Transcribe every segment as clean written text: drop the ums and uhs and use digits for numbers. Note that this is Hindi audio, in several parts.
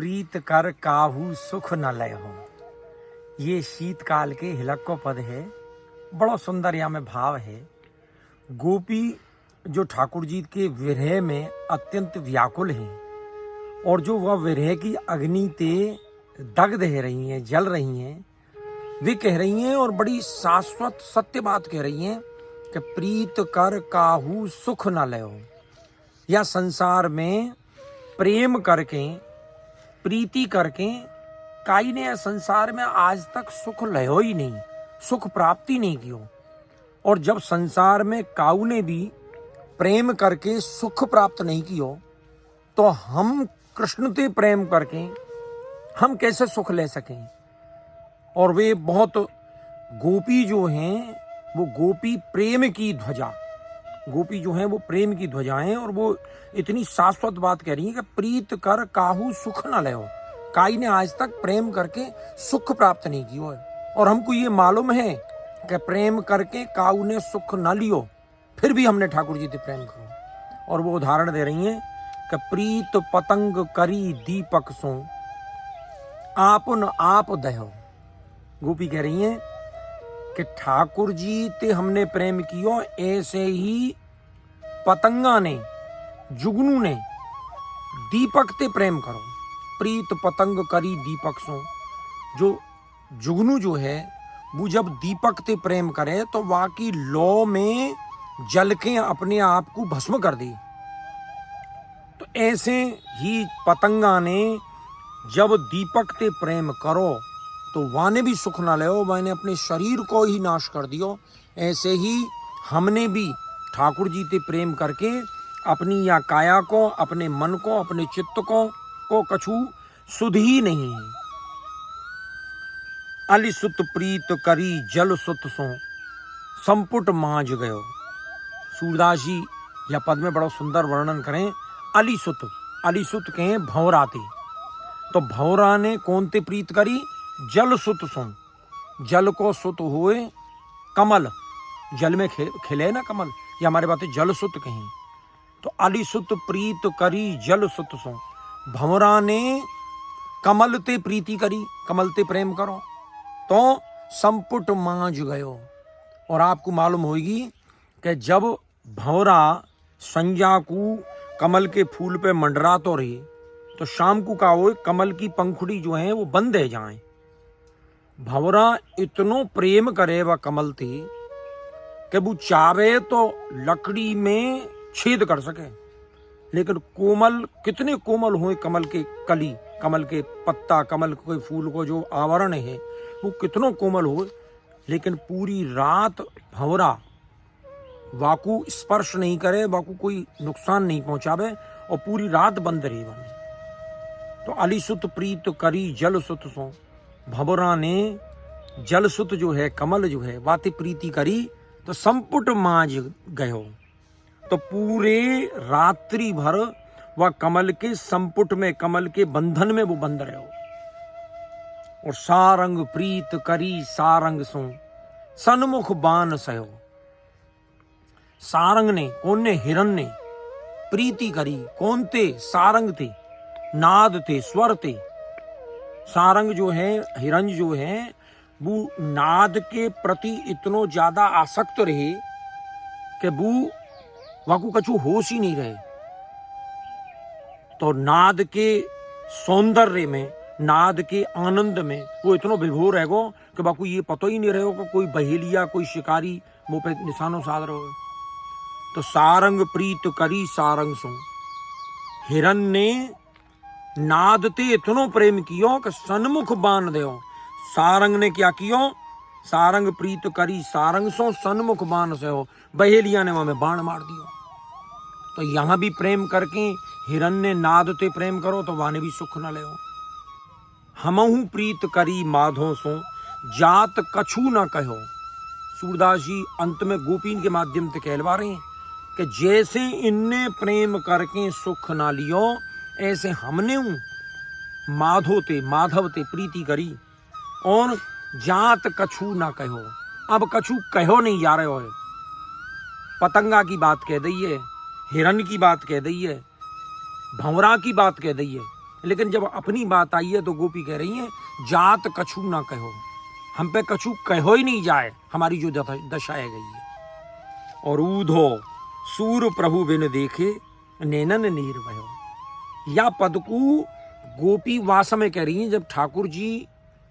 प्रीत कर काहू सुख न लय हो। ये शीतकाल के हिलक्को पद है। बड़ा सुंदर यहाँ में भाव है। गोपी जो ठाकुर जी के विरह में अत्यंत व्याकुल हैं और जो वह विरह की अग्नि ते दग्ध है रही हैं, जल रही हैं, वे कह रही हैं और बड़ी शाश्वत सत्य बात कह रही हैं कि प्रीत कर काहू सुख न लयो। या संसार में प्रेम करके, प्रीति करके काई ने संसार में आज तक सुख लयो ही नहीं, सुख प्राप्ति नहीं की हो। और जब संसार में काऊ ने भी प्रेम करके सुख प्राप्त नहीं की हो, तो हम कृष्ण से प्रेम करके हम कैसे सुख ले सकें। और वे बहुत गोपी जो हैं वो गोपी प्रेम की ध्वजा, गोपी जो हैं वो प्रेम की ध्वजाएं, और वो इतनी शाश्वत बात कह रही है कि प्रीत कर काहू सुख न लयो। काई ने आज तक प्रेम करके सुख प्राप्त नहीं की हो। और हमको ये मालूम है कि प्रेम करके काऊ ने सुख न लियो, फिर भी हमने ठाकुर जी से प्रेम करो। और वो उदाहरण दे रही हैं कि प्रीत पतंग करी दीपक सो आपन आप दयो। गोपी कह रही हैं कि ठाकुर जी ते हमने प्रेम कियो, ऐसे ही पतंगा ने, जुगनू ने दीपक ते प्रेम करो। प्रीत पतंग करी दीपक सो। जो जुगनू जो है वो जब दीपक ते प्रेम करे तो वाकी लौ में जल के अपने आप को भस्म कर दी। तो ऐसे ही पतंगा ने जब दीपक ते प्रेम करो तो वाने भी सुख ना ले, मैंने अपने शरीर को ही नाश कर दियो। ऐसे ही हमने भी ठाकुर जी ते प्रेम करके अपनी या काया को, अपने मन को, अपने चित्त को कछु सुध ही नहीं है। अली सुत प्रीत करी जल सुत सो संपुट मांझ गयो। सूरदास जी यह पद में बड़ा सुंदर वर्णन करें। अली सुत के भंवरा थे, तो भंवरा ने कौन ते प्रीत करी? जल सुत सो। जल को सुत हुए कमल, जल में खिले ना कमल, ये हमारे बातें जल सुत कहें। तो अली सुत प्रीत करी जल सुत सो। भंवरा ने कमल ते प्रीति करी, कमल ते प्रेम करो, तो संपुट मांझ गयो। और आपको मालूम होगी कि जब भंवरा संजा को कमल के फूल पे मंडरा तो रही, तो शाम को का हो कमल की पंखुड़ी जो है वो बंद है जाए। भंवरा इतनो प्रेम करे वह कमल थी कि वो चाहे तो लकड़ी में छेद कर सके, लेकिन कोमल, कितने कोमल हुए कमल के कली, कमल के पत्ता, कमल के फूल को जो आवरण है वो कितनो कोमल हो, लेकिन पूरी रात भंवरा वाकू स्पर्श नहीं करे, वाकू कोई नुकसान नहीं पहुंचावे, और पूरी रात बंद रही बने। तो अली सुत प्रीत करी जल सुत सो। भंवरा ने जल सुत जो है, कमल जो है, वाते प्रीति करी तो संपुट मांझ गयो। तो पूरे रात्रि भर वह कमल के संपुट में, कमल के बंधन में वो बंद रहो। और सारंग प्रीत करी सारंग सो सन्मुख बान सयो। सारंग ने, कौन ने? हिरण ने प्रीति करी, कौन थे? सारंग थे, नाद थे, स्वर थे। सारंग जो है, हिरण जो है, वो नाद के प्रति इतनो ज्यादा आसक्त रहे कि वो वाकू कछु होश ही नहीं रहे। तो नाद के सौंदर्य में, नाद के आनंद में वो इतनो विभोर है गो कि बाकू ये पता ही नहीं रहे कि कोई बहेलिया, कोई शिकारी मुंह पे निशानों साध रहे हो। तो सारंग प्रीत करी सारंग सो। हिरण ने नाद ते इतनो प्रेम कियो कि सन्मुख बान दो। सारंग ने क्या कियो? सारंग प्रीत करी सारंग सो सन्मुख बान से हो। बहेलिया ने वहां बाण मार दियो। तो यहां भी प्रेम करके हिरण ने नाद ते प्रेम करो तो वाने भी सुख न ले। हमहु प्रीत करी माधो सो जात कछु न कहो। सूरदास जी अंत में गोपीन के माध्यम से कहलवा रहे हैं कि जैसे इनने प्रेम करके सुख ना लियो, ऐसे हमने माधो ते, माधव ते प्रीति करी और जात कछु ना कहो। अब कछु कहो नहीं जा रहे हो। पतंगा की बात कह दी है, हिरण की बात कह दी है, भंवरा की बात कह दी है, लेकिन जब अपनी बात आई है तो गोपी कह रही है जात कछु ना कहो, हम पे कछु कहो ही नहीं जाए, हमारी जो दशा है गई है। और ऊधो सूर प्रभु बिन देखे नैनन नीर भयो। या पद को गोपी वास में कह रही हैं जब ठाकुर जी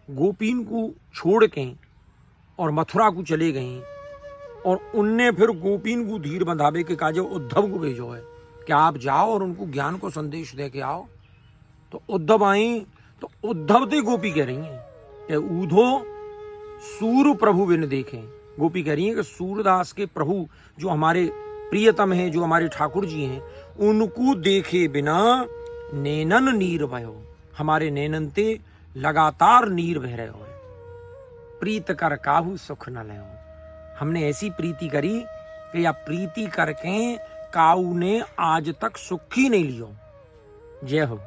गोपीन को छोड़ के और मथुरा को चले गए और उनने फिर गोपीन को धीर बंधावे के काजे उद्धव को भेजो है कि आप जाओ और उनको ज्ञान को संदेश दे के आओ। तो उद्धव आई तो उद्धव ते गोपी कह रही हैं कि ऊधो सूर प्रभु बिन देखे। गोपी कह रही हैं कि सूरदास के प्रभु जो हमारे प्रियतम हैं, जो हमारे ठाकुर जी हैं, उनको देखे बिना नैनन नीर भयो, हमारे नैनन ते लगातार नीर बह रहे हो। प्रीत कर काहू सुख न ले, हमने ऐसी प्रीति करी कि या प्रीति करके काऊ ने आज तक सुख ही नहीं लियो। जय हो।